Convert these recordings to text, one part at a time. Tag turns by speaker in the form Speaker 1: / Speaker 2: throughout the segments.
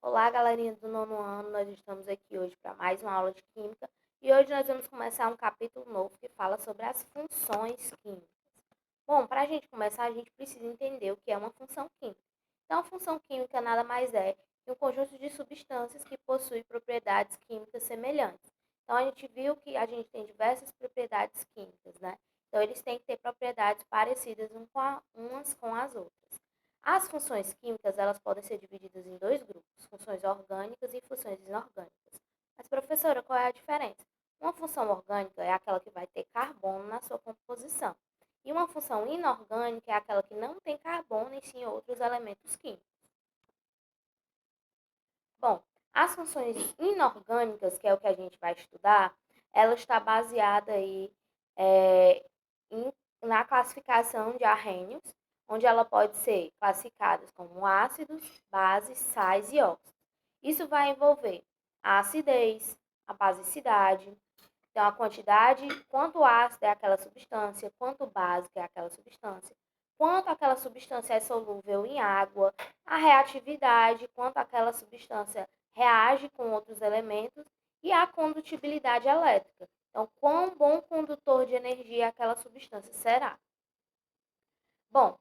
Speaker 1: Olá, galerinha do nono ano, nós estamos aqui hoje para mais uma aula de Química e hoje nós vamos começar um capítulo novo que fala sobre as funções químicas. Bom, para a gente começar, a gente precisa entender o que é uma função química. Então, a função química nada mais é que um conjunto de substâncias que possui propriedades químicas semelhantes. Então, a gente viu que a gente tem diversas propriedades químicas, né? Então, eles têm que ter propriedades parecidas umas com as outras. As funções químicas, elas podem ser divididas em dois grupos, funções orgânicas e funções inorgânicas. Mas, professora, qual é a diferença? Uma função orgânica é aquela que vai ter carbono na sua composição. E uma função inorgânica é aquela que não tem carbono e sim outros elementos químicos. Bom, as funções inorgânicas, que é o que a gente vai estudar, ela está baseada aí, é, em- na classificação de arrênios, onde ela pode ser classificada como ácidos, bases, sais e óxidos. Isso vai envolver a acidez, a basicidade, então, a quantidade, quanto ácido é aquela substância, quanto básica é aquela substância, quanto aquela substância é solúvel em água, a reatividade, quanto aquela substância reage com outros elementos e a condutibilidade elétrica. Então, quão bom condutor de energia aquela substância será. Bom,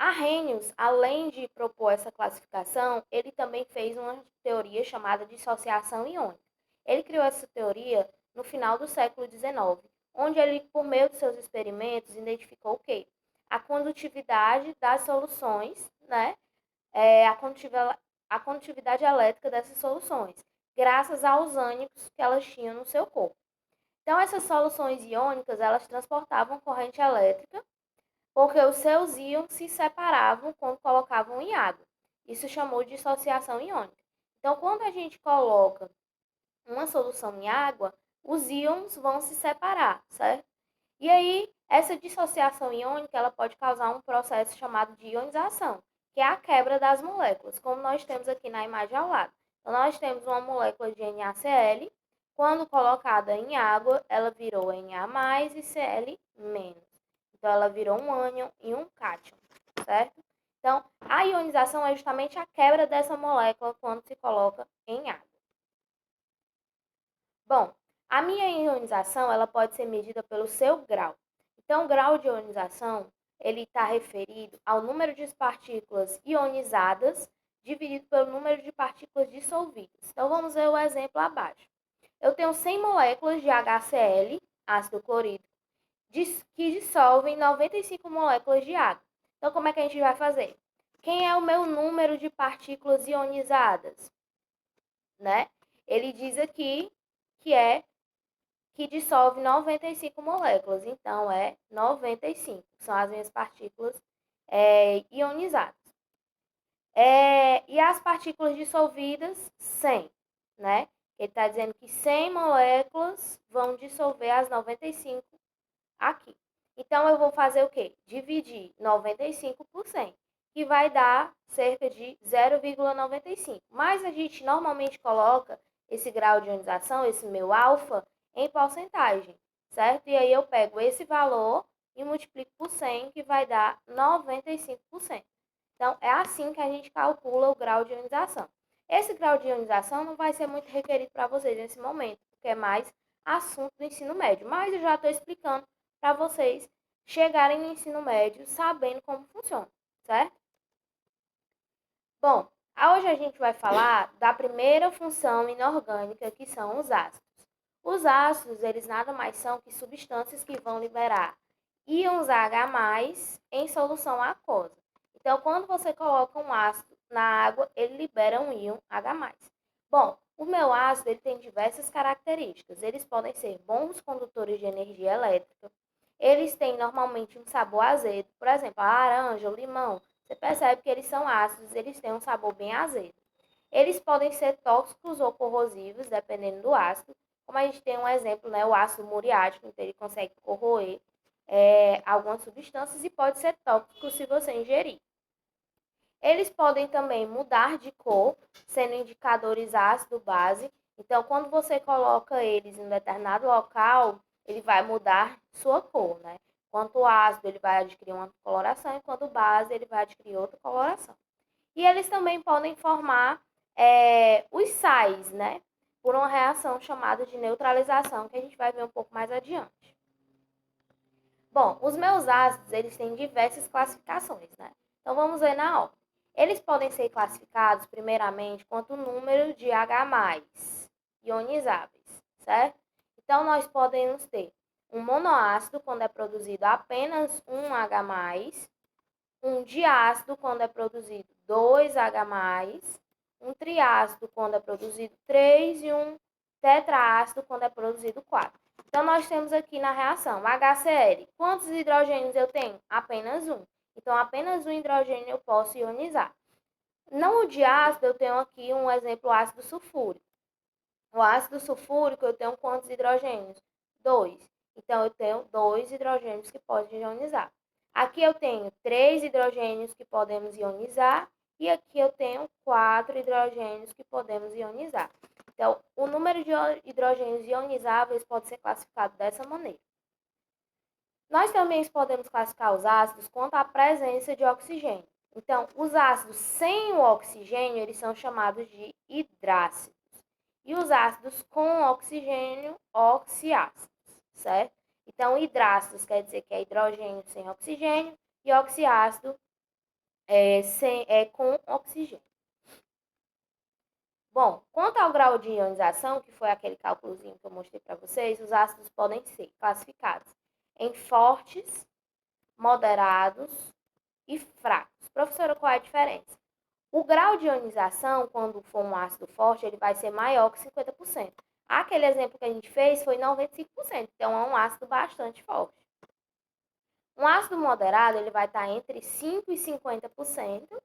Speaker 1: Arrhenius, além de propor essa classificação, ele também fez uma teoria chamada de dissociação iônica. Ele criou essa teoria no final do século XIX, onde ele, por meio de seus experimentos, identificou o quê? A condutividade das soluções, né? A condutividade elétrica dessas soluções, graças aos ânicos que elas tinham no seu corpo. Então, essas soluções iônicas, elas transportavam corrente elétrica porque os seus íons se separavam quando colocavam em água. Isso chamou de dissociação iônica. Então, quando a gente coloca uma solução em água, os íons vão se separar, certo? E aí, essa dissociação iônica, ela pode causar um processo chamado de ionização, que é a quebra das moléculas, como nós temos aqui na imagem ao lado. Então, nós temos uma molécula de NaCl, quando colocada em água, ela virou Na+, e Cl-. Então, ela virou um ânion e um cátion, certo? Então, a ionização é justamente a quebra dessa molécula quando se coloca em água. Bom, a minha ionização ela pode ser medida pelo seu grau. Então, o grau de ionização ele está referido ao número de partículas ionizadas dividido pelo número de partículas dissolvidas. Então, vamos ver o exemplo abaixo. Eu tenho 100 moléculas de HCl, ácido clorídrico, que dissolvem 95 moléculas de água. Então, como é que a gente vai fazer? Quem é o meu número de partículas ionizadas? Né? Ele diz aqui que dissolve 95 moléculas, então é 95, são as minhas partículas ionizadas. E as partículas dissolvidas, 100, né? Ele está dizendo que 100 moléculas vão dissolver as 95 aqui. Então, eu vou fazer o quê? Dividir 95 por 100, que vai dar cerca de 0,95. Mas a gente normalmente coloca esse grau de ionização, esse meu alfa, em porcentagem, certo? E aí eu pego esse valor e multiplico por 100, que vai dar 95%. Então, é assim que a gente calcula o grau de ionização. Esse grau de ionização não vai ser muito requerido para vocês nesse momento, porque é mais assunto do ensino médio. Mas eu já estou explicando para vocês chegarem no ensino médio sabendo como funciona, certo? Bom, hoje a gente vai falar da primeira função inorgânica, que são os ácidos. Os ácidos, eles nada mais são que substâncias que vão liberar íons H+, em solução aquosa. Então, quando você coloca um ácido na água, ele libera um íon H+. Bom, o meu ácido ele tem diversas características. Eles podem ser bons condutores de energia elétrica. Eles têm normalmente um sabor azedo. Por exemplo, a laranja, o limão. Você percebe que eles são ácidos, eles têm um sabor bem azedo. Eles podem ser tóxicos ou corrosivos, dependendo do ácido. Como a gente tem um exemplo, né, o ácido muriático, então ele consegue corroer algumas substâncias e pode ser tóxico se você ingerir. Eles podem também mudar de cor, sendo indicadores ácido-base. Então, quando você coloca eles em um determinado local, ele vai mudar sua cor, né? Quanto o ácido, ele vai adquirir uma coloração, enquanto o base, ele vai adquirir outra coloração. E eles também podem formar os sais, né? Por uma reação chamada de neutralização, que a gente vai ver um pouco mais adiante. Bom, os meus ácidos, eles têm diversas classificações, né? Então, vamos ver na ordem. Eles podem ser classificados, primeiramente, quanto número de H+, ionizáveis, certo? Então, nós podemos ter um monoácido, quando é produzido apenas um H+, um diácido, quando é produzido 2H+, um triácido, quando é produzido 3, e um tetraácido, quando é produzido 4. Então, nós temos aqui na reação HCl. Quantos hidrogênios eu tenho? Apenas um. Então, apenas um hidrogênio eu posso ionizar. No diácido, eu tenho aqui um exemplo ácido sulfúrico. O ácido sulfúrico, eu tenho quantos hidrogênios? 2. Então, eu tenho 2 hidrogênios que podem ionizar. Aqui eu tenho 3 hidrogênios que podemos ionizar e aqui eu tenho 4 hidrogênios que podemos ionizar. Então, o número de hidrogênios ionizáveis pode ser classificado dessa maneira. Nós também podemos classificar os ácidos quanto à presença de oxigênio. Então, os ácidos sem o oxigênio, eles são chamados de hidrácidos. E os ácidos com oxigênio, oxiácidos, certo? Então, hidrácidos quer dizer que é hidrogênio sem oxigênio e oxiácido com oxigênio. Bom, quanto ao grau de ionização, que foi aquele cálculozinho que eu mostrei para vocês, os ácidos podem ser classificados em fortes, moderados e fracos. Professora, qual é a diferença? O grau de ionização, quando for um ácido forte, ele vai ser maior que 50%. Aquele exemplo que a gente fez foi 95%, então é um ácido bastante forte. Um ácido moderado, ele vai estar entre 5% e 50%,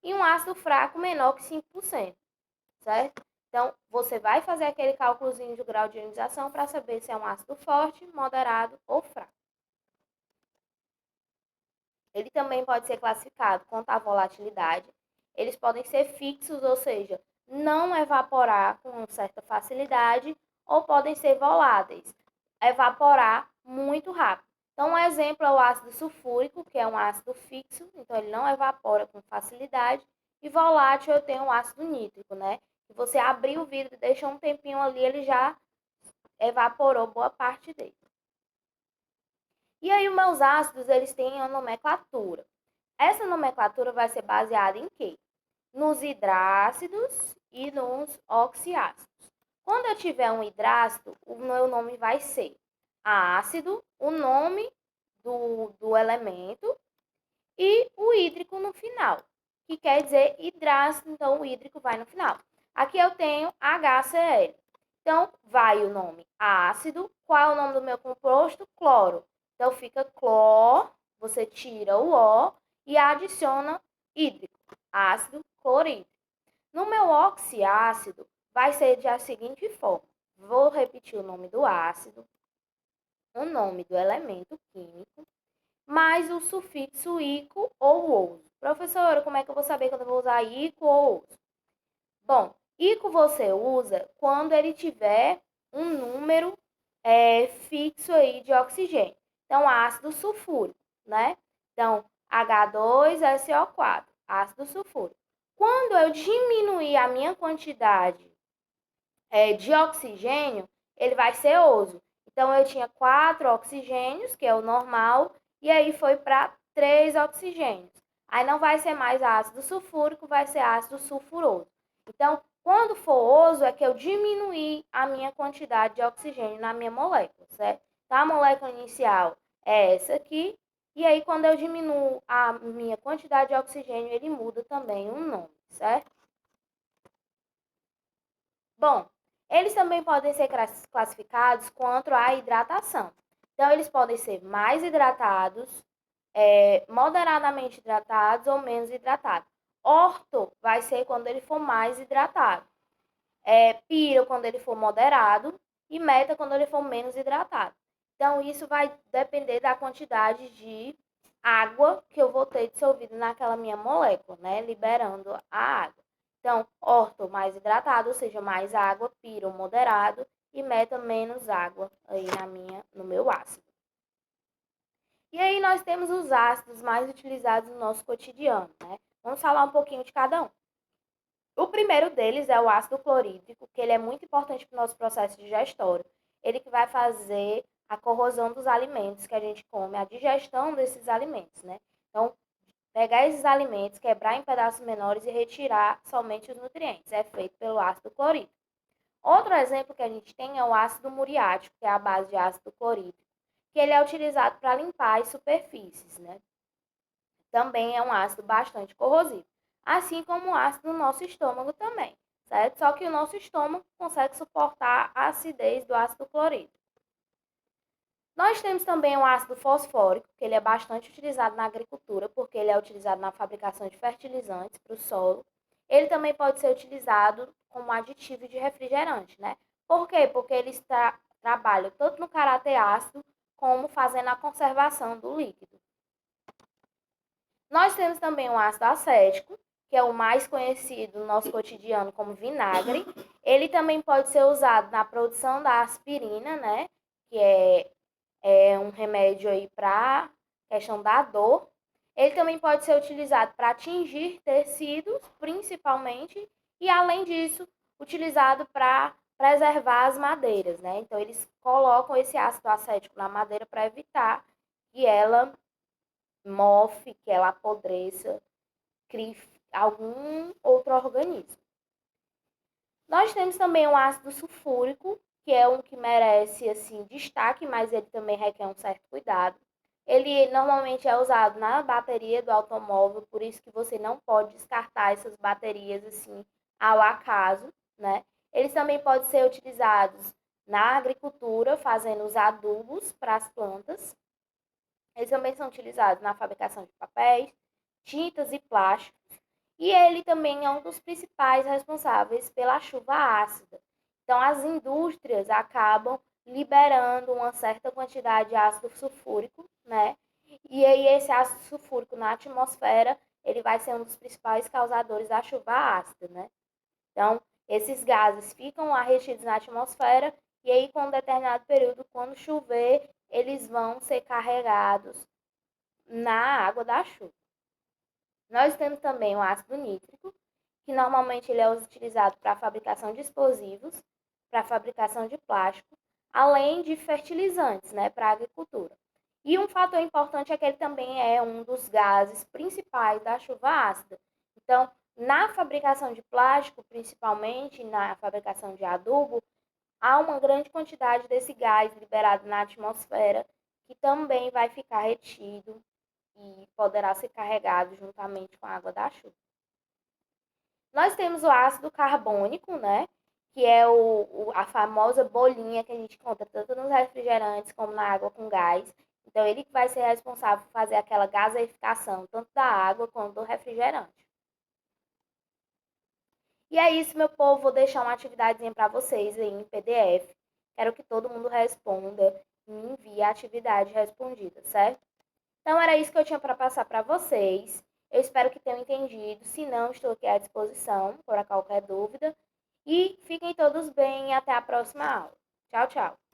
Speaker 1: e um ácido fraco menor que 5%, certo? Então, você vai fazer aquele cálculozinho de grau de ionização para saber se é um ácido forte, moderado ou fraco. Ele também pode ser classificado quanto à volatilidade. Eles podem ser fixos, ou seja, não evaporar com certa facilidade, ou podem ser voláteis, evaporar muito rápido. Então, um exemplo é o ácido sulfúrico, que é um ácido fixo, então ele não evapora com facilidade. E volátil eu tenho o ácido nítrico, né? Se você abrir o vidro e deixar um tempinho ali, ele já evaporou boa parte dele. E aí, os meus ácidos, eles têm a nomenclatura. Essa nomenclatura vai ser baseada em quê? Nos hidrácidos e nos oxiácidos. Quando eu tiver um hidrácido, o meu nome vai ser ácido, o nome do elemento e o hídrico no final, que quer dizer hidrácido, então o hídrico vai no final. Aqui eu tenho HCl. Então, vai o nome ácido. Qual é o nome do meu composto? Cloro. Então, fica clor, você tira o O e adiciona hídrico, ácido clorídrico. No meu oxiácido, vai ser da seguinte forma. Vou repetir o nome do ácido, o nome do elemento químico, mais o sufixo ico ou ouso. Professora, como é que eu vou saber quando eu vou usar ico ou ouso? Bom, ico você usa quando ele tiver um número fixo aí de oxigênio. Então, ácido sulfúrico, né? Então, H2SO4, ácido sulfúrico. Quando eu diminuir a minha quantidade de oxigênio, ele vai ser oso. Então, eu tinha 4 oxigênios, que é o normal, e aí foi para 3 oxigênios. Aí não vai ser mais ácido sulfúrico, vai ser ácido sulfuroso. Então, quando for oso, é que eu diminuí a minha quantidade de oxigênio na minha molécula, certo? Então, a molécula inicial é essa aqui, e aí quando eu diminuo a minha quantidade de oxigênio, ele muda também o nome, certo? Bom, eles também podem ser classificados quanto à hidratação. Então, eles podem ser mais hidratados, moderadamente hidratados ou menos hidratados. Orto vai ser quando ele for mais hidratado. Piro quando ele for moderado e meta quando ele for menos hidratado. Então, isso vai depender da quantidade de água que eu vou ter dissolvido naquela minha molécula, né? Liberando a água. Então, orto mais hidratado, ou seja, mais água, piro moderado e meta menos água aí no meu ácido. E aí nós temos os ácidos mais utilizados no nosso cotidiano, né? Vamos falar um pouquinho de cada um. O primeiro deles é o ácido clorídrico, que ele é muito importante para o nosso processo digestório. Ele que vai fazer a corrosão dos alimentos que a gente come, a digestão desses alimentos, né? Então, pegar esses alimentos, quebrar em pedaços menores e retirar somente os nutrientes. É feito pelo ácido clorídrico. Outro exemplo que a gente tem é o ácido muriático, que é a base de ácido clorídrico, que ele é utilizado para limpar as superfícies, né? Também é um ácido bastante corrosivo, assim como o ácido no nosso estômago também, certo? Só que o nosso estômago consegue suportar a acidez do ácido clorídrico. Nós temos também o ácido fosfórico, que ele é bastante utilizado na agricultura, porque ele é utilizado na fabricação de fertilizantes para o solo. Ele também pode ser utilizado como aditivo de refrigerante, né? Por quê? Porque ele trabalha tanto no caráter ácido, como fazendo a conservação do líquido. Nós temos também o ácido acético, que é o mais conhecido no nosso cotidiano como vinagre. Ele também pode ser usado na produção da aspirina, né? Que é um remédio aí para questão da dor. Ele também pode ser utilizado para tingir tecidos, principalmente, e além disso, utilizado para preservar as madeiras, né? Então eles colocam esse ácido acético na madeira para evitar que ela mofe, que ela apodreça, crie algum outro organismo. Nós temos também o ácido sulfúrico, que é um que merece assim destaque, mas ele também requer um certo cuidado. Ele normalmente é usado na bateria do automóvel, por isso que você não pode descartar essas baterias assim ao acaso, né? Eles também podem ser utilizados na agricultura, fazendo os adubos para as plantas. Eles também são utilizados na fabricação de papéis, tintas e plásticos. E ele também é um dos principais responsáveis pela chuva ácida. Então, as indústrias acabam liberando uma certa quantidade de ácido sulfúrico, né? E aí, esse ácido sulfúrico na atmosfera, ele vai ser um dos principais causadores da chuva ácida, né? Então, esses gases ficam lá retidos na atmosfera e aí, com um determinado período, quando chover, eles vão ser carregados na água da chuva. Nós temos também o ácido nítrico, que normalmente ele é utilizado para a fabricação de explosivos, para a fabricação de plástico, além de fertilizantes, né, para a agricultura. E um fator importante é que ele também é um dos gases principais da chuva ácida. Então, na fabricação de plástico, principalmente na fabricação de adubo, há uma grande quantidade desse gás liberado na atmosfera que também vai ficar retido e poderá ser carregado juntamente com a água da chuva. Nós temos o ácido carbônico, né? Que é a famosa bolinha que a gente encontra tanto nos refrigerantes como na água com gás. Então, ele vai ser responsável por fazer aquela gaseificação, tanto da água quanto do refrigerante. E é isso, meu povo. Vou deixar uma atividadezinha para vocês aí em PDF. Quero que todo mundo responda e me envie a atividade respondida, certo? Então, era isso que eu tinha para passar para vocês. Eu espero que tenham entendido. Se não, estou aqui à disposição para qualquer dúvida. E fiquem todos bem e até a próxima aula. Tchau, tchau.